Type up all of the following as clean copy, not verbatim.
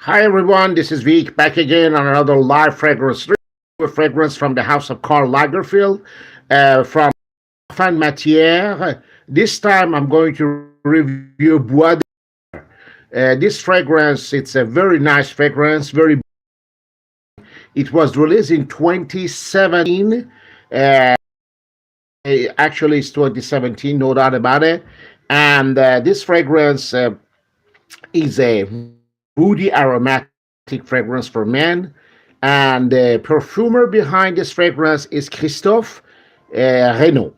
Hi everyone, this is Vic back again on another live fragrance review, a fragrance from the house of Karl Lagerfeld from Fan Matière. This time I'm going to review Bois de this fragrance. It's a very nice fragrance, very. It was released in 2017. Uh, Actually, it's 2017, no doubt about it. And this fragrance is a woody aromatic fragrance for men. And the perfumer behind this fragrance is Christophe Raynaud.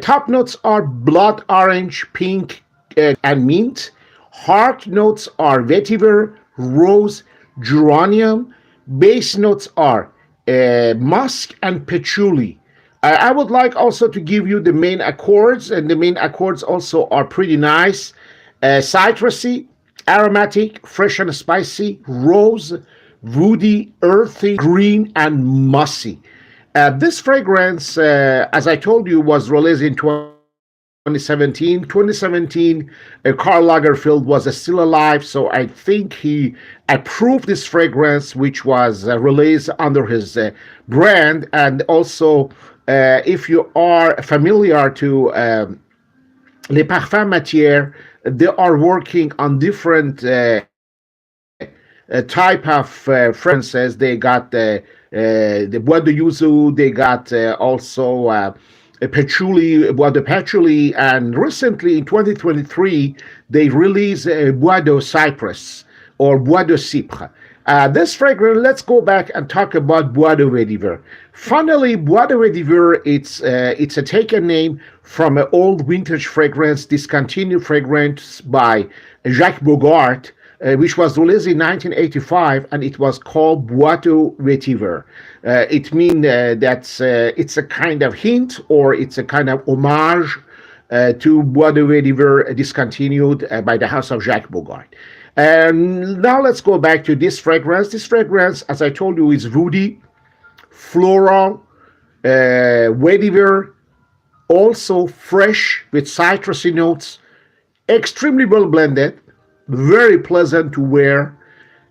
Top notes are blood orange, pink, and mint. Heart notes are vetiver, rose, geranium. Base notes are musk and patchouli. I would like also to give you the main accords, and the main accords also are pretty nice. Citrusy, aromatic, fresh and spicy, rose, woody, earthy, green, and mossy. This fragrance, as I told you, was released in 2017. 2017, Karl Lagerfeld was still alive, so I think he approved this fragrance, which was released under his brand. And also, if you are familiar to Les Parfums Matière, they are working on different type of fragrances. They got the Bois de Yuzu, they got also patchouli, Bois de Patchouli, and recently in 2023 they released Bois de Cypress or Bois de Cypre. This fragrance, let's go back and talk about Bois de Vetiver. Finally, Bois de Vetiver, it's a taken name from an old vintage fragrance, discontinued fragrance by Jacques Bogart, which was released in 1985, and it was called Bois de Vetiver. It means that it's a kind of hint, or it's a kind of homage to Bois de Vetiver, discontinued by the house of Jacques Bogart. And now let's go back to this fragrance. This fragrance, as I told you, is woody, floral, vetiver, also fresh with citrusy notes, extremely well blended, very pleasant to wear.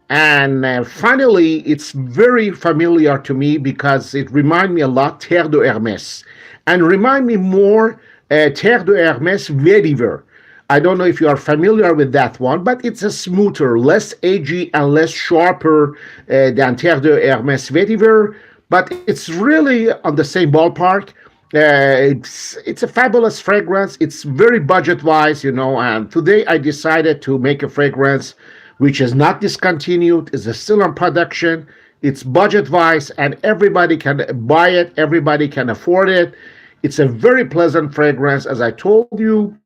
And finally, it's very familiar to me because it reminds me a lot Terre de Hermès, and remind me more Terre de Hermès Vetiver. I don't know if you are familiar with that one, but it's a smoother, less edgy and less sharper than Terre de Hermès Vetiver, but it's really on the same ballpark. It's a fabulous fragrance. It's very budget wise, and today I decided to make a fragrance which is not discontinued, is still in production. It's budget wise, and everybody can buy it, everybody can afford it. It's a very pleasant fragrance. As I told you,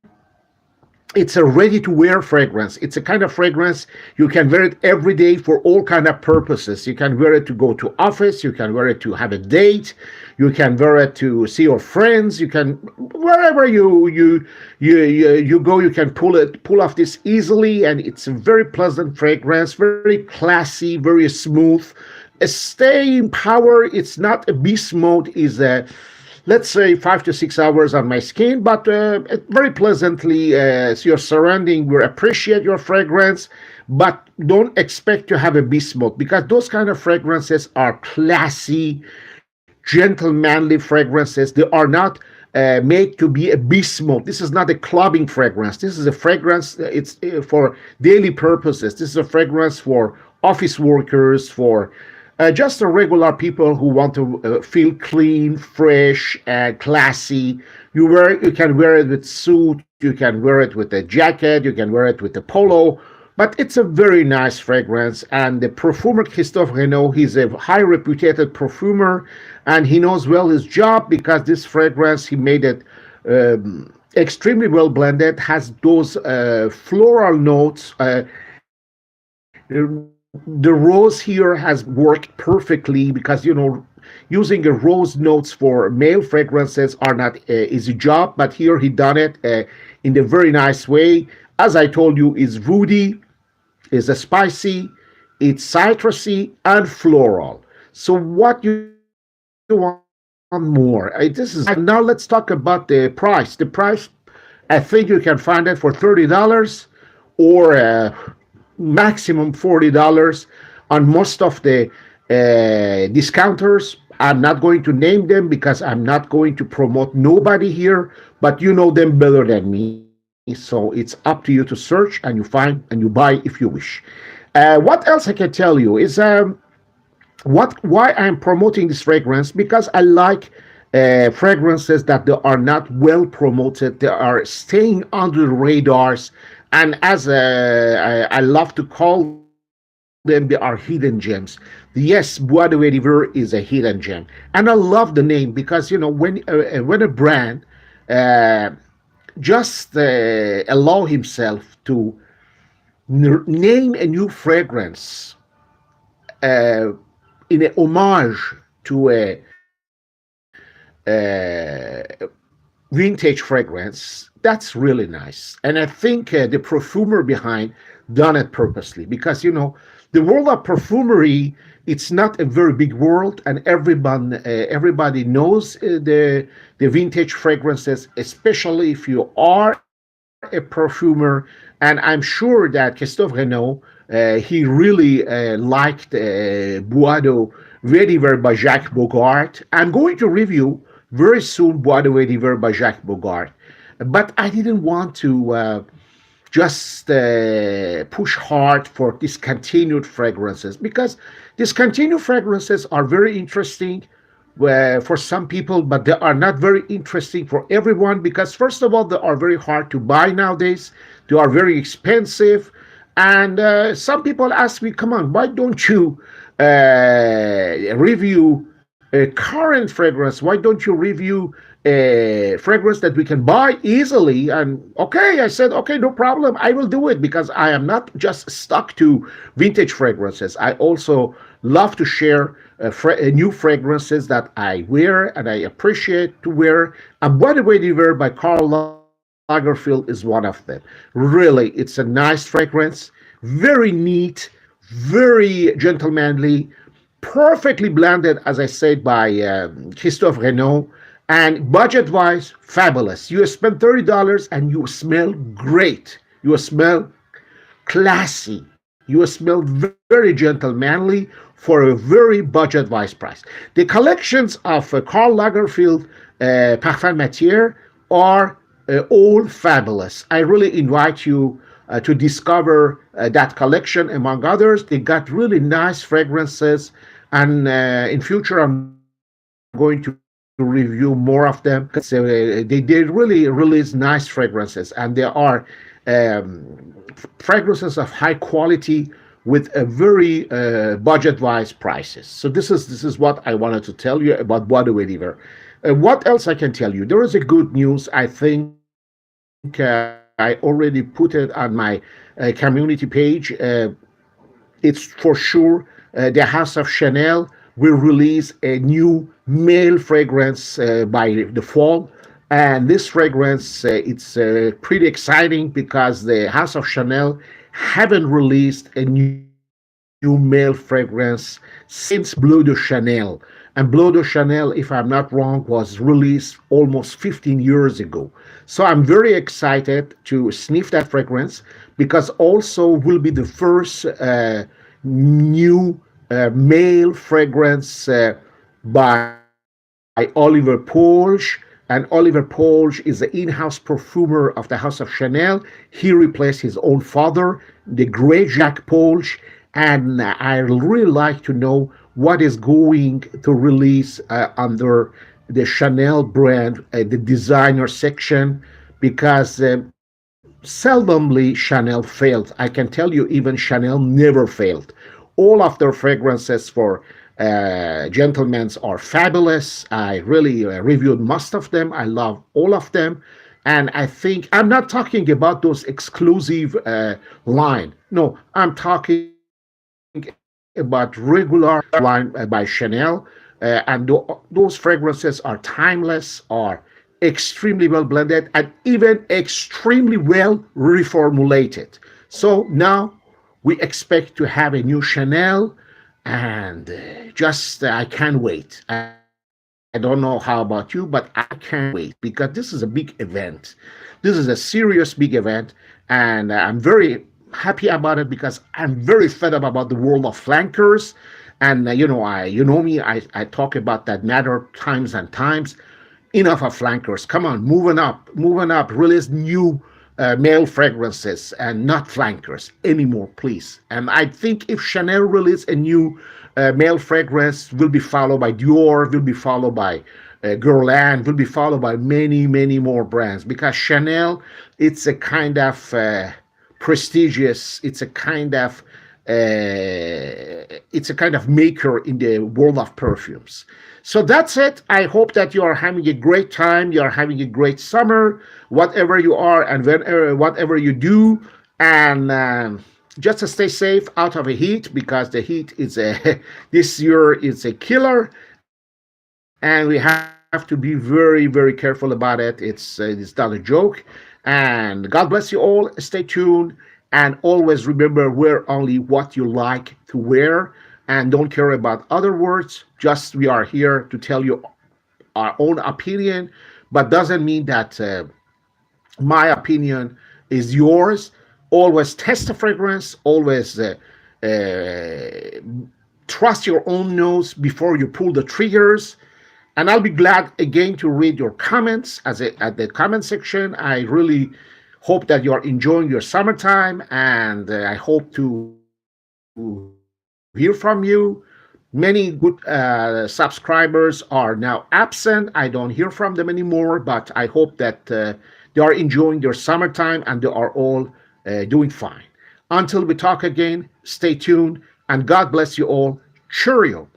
it's a ready-to-wear fragrance. It's a kind of fragrance you can wear it every day for all kind of purposes. You can wear it to go to office. You can wear it to have a date. You can wear it to see your friends. You can wherever you go. You can pull off this easily, and it's a very pleasant fragrance, very classy, very smooth. A staying power. It's not a beast mode. Is a let's say 5 to 6 hours on my skin, but very pleasantly, your surrounding will appreciate your fragrance, but don't expect to have a beast mode, because those kind of fragrances are classy, gentlemanly fragrances. They are not made to be a beast mode. This is not a clubbing fragrance. This is a fragrance, it's for daily purposes. This is a fragrance for office workers, for just the regular people who want to feel clean, fresh, and classy. You can wear it with suit, you can wear it with a jacket, you can wear it with a polo, but it's a very nice fragrance. And the perfumer Christophe Raynaud, he's a high reputed perfumer, and he knows well his job, because this fragrance, he made it extremely well blended, has those floral notes. The rose here has worked perfectly, because using a rose notes for male fragrances are not easy job, but here he done it in a very nice way. As I told you, it's woody, it's a spicy, it's citrusy and floral. So what you want more? This is now. Let's talk about the price. The price, I think you can find it for $30, or maximum $40 on most of the discounters. I'm not going to name them because I'm not going to promote nobody here, but you know them better than me. So it's up to you to search and you find and you buy if you wish. What else I can tell you is what why I'm promoting this fragrance, because I like fragrances that they are not well promoted. They are staying under the radars, and as I love to call them, they are hidden gems. Yes, Bois de Vetiver is a hidden gem, and I love the name because when a brand uh, just allow himself to name a new fragrance uh, in a homage to a vintage fragrance, that's really nice. And I think the perfumer behind done it purposely, because the world of perfumery, it's not a very big world, and everybody knows the vintage fragrances, especially if you are a perfumer. And I'm sure that Christophe Raynaud, he really liked Bois de Vetiver by Jacques Bogart. I'm going to review very soon Bois de Vetiver by Jacques Bogart, but I didn't want to just push hard for discontinued fragrances, because discontinued fragrances are very interesting for some people, but they are not very interesting for everyone, because first of all, they are very hard to buy nowadays. They are very expensive, and some people ask me, come on, why don't you review a current fragrance? Why don't you review a fragrance that we can buy easily? And okay, I said, okay, no problem, I will do it, because I am not just stuck to vintage fragrances. I also love to share new fragrances that I wear and I appreciate to wear. And by the way, the wear by Karl Lagerfeld is one of them. Really, it's a nice fragrance, very neat, very gentlemanly, perfectly blended, as I said, by Christophe Raynaud. And budget wise, fabulous. You spend $30 and you smell great. You smell classy. You smell very gentlemanly for a very budget wise price. The collections of Karl Lagerfeld Parfum Matière are all fabulous. I really invite you to discover that collection among others. They got really nice fragrances, and in future I'm going to review more of them, because they did really release nice fragrances, and they are fragrances of high quality with a very budget-wise prices. So this is what I wanted to tell you about Bois de Vetiver. What else I can tell you? There is a good news. I think I already put it on my community page. It's for sure the House of Chanel will release a new male fragrance by the fall. And this fragrance, it's pretty exciting, because the House of Chanel haven't released a new male fragrance since Bleu de Chanel. And Bleu de Chanel, if I'm not wrong, was released almost 15 years ago. So I'm very excited to sniff that fragrance, because also will be the first new male fragrance by Oliver Polge. And Oliver Polge is the in-house perfumer of the House of Chanel. He replaced his own father, the great Jacques Polge. And I really like to know what is going to release under the Chanel brand, the designer section, because seldomly Chanel failed. I can tell you, even Chanel never failed. All of their fragrances for gentlemen are fabulous. I really reviewed most of them. I love all of them. And I think I'm not talking about those exclusive line. No, I'm talking about regular line by Chanel. Those fragrances are timeless, are extremely well blended, and even extremely well reformulated. So now we expect to have a new Chanel, and just I can't wait. I don't know how about you, but I can't wait, because this is a big event. This is a serious big event, and I'm very happy about it because I'm very fed up about the world of flankers. And you know me, I talk about that matter times and times. Enough of flankers. Come on, moving up. Release new male fragrances and not flankers anymore, please. And I think if Chanel release a new male fragrance, will be followed by Dior, will be followed by Guerlain, will be followed by many, many more brands because Chanel, it's a kind of prestigious. It's a kind of maker in the world of perfumes. So that's it. I hope that you are having a great time. You are having a great summer, whatever you are and whenever, whatever you do. And just to stay safe out of the heat because the heat is this year is a killer, and we have to be very, very careful about it. It's not a joke. And God bless you all. Stay tuned. And always remember, wear only what you like to wear and don't care about other words. Just we are here to tell you our own opinion, but doesn't mean that my opinion is yours. Always test the fragrance. Always uh, trust your own nose before you pull the triggers. And I'll be glad again to read your comments at the comment section. I really hope that you are enjoying your summertime, and I hope to hear from you. Many good subscribers are now absent. I don't hear from them anymore, but I hope that they are enjoying their summertime and they are all doing fine. Until we talk again, stay tuned, and God bless you all. Cheerio.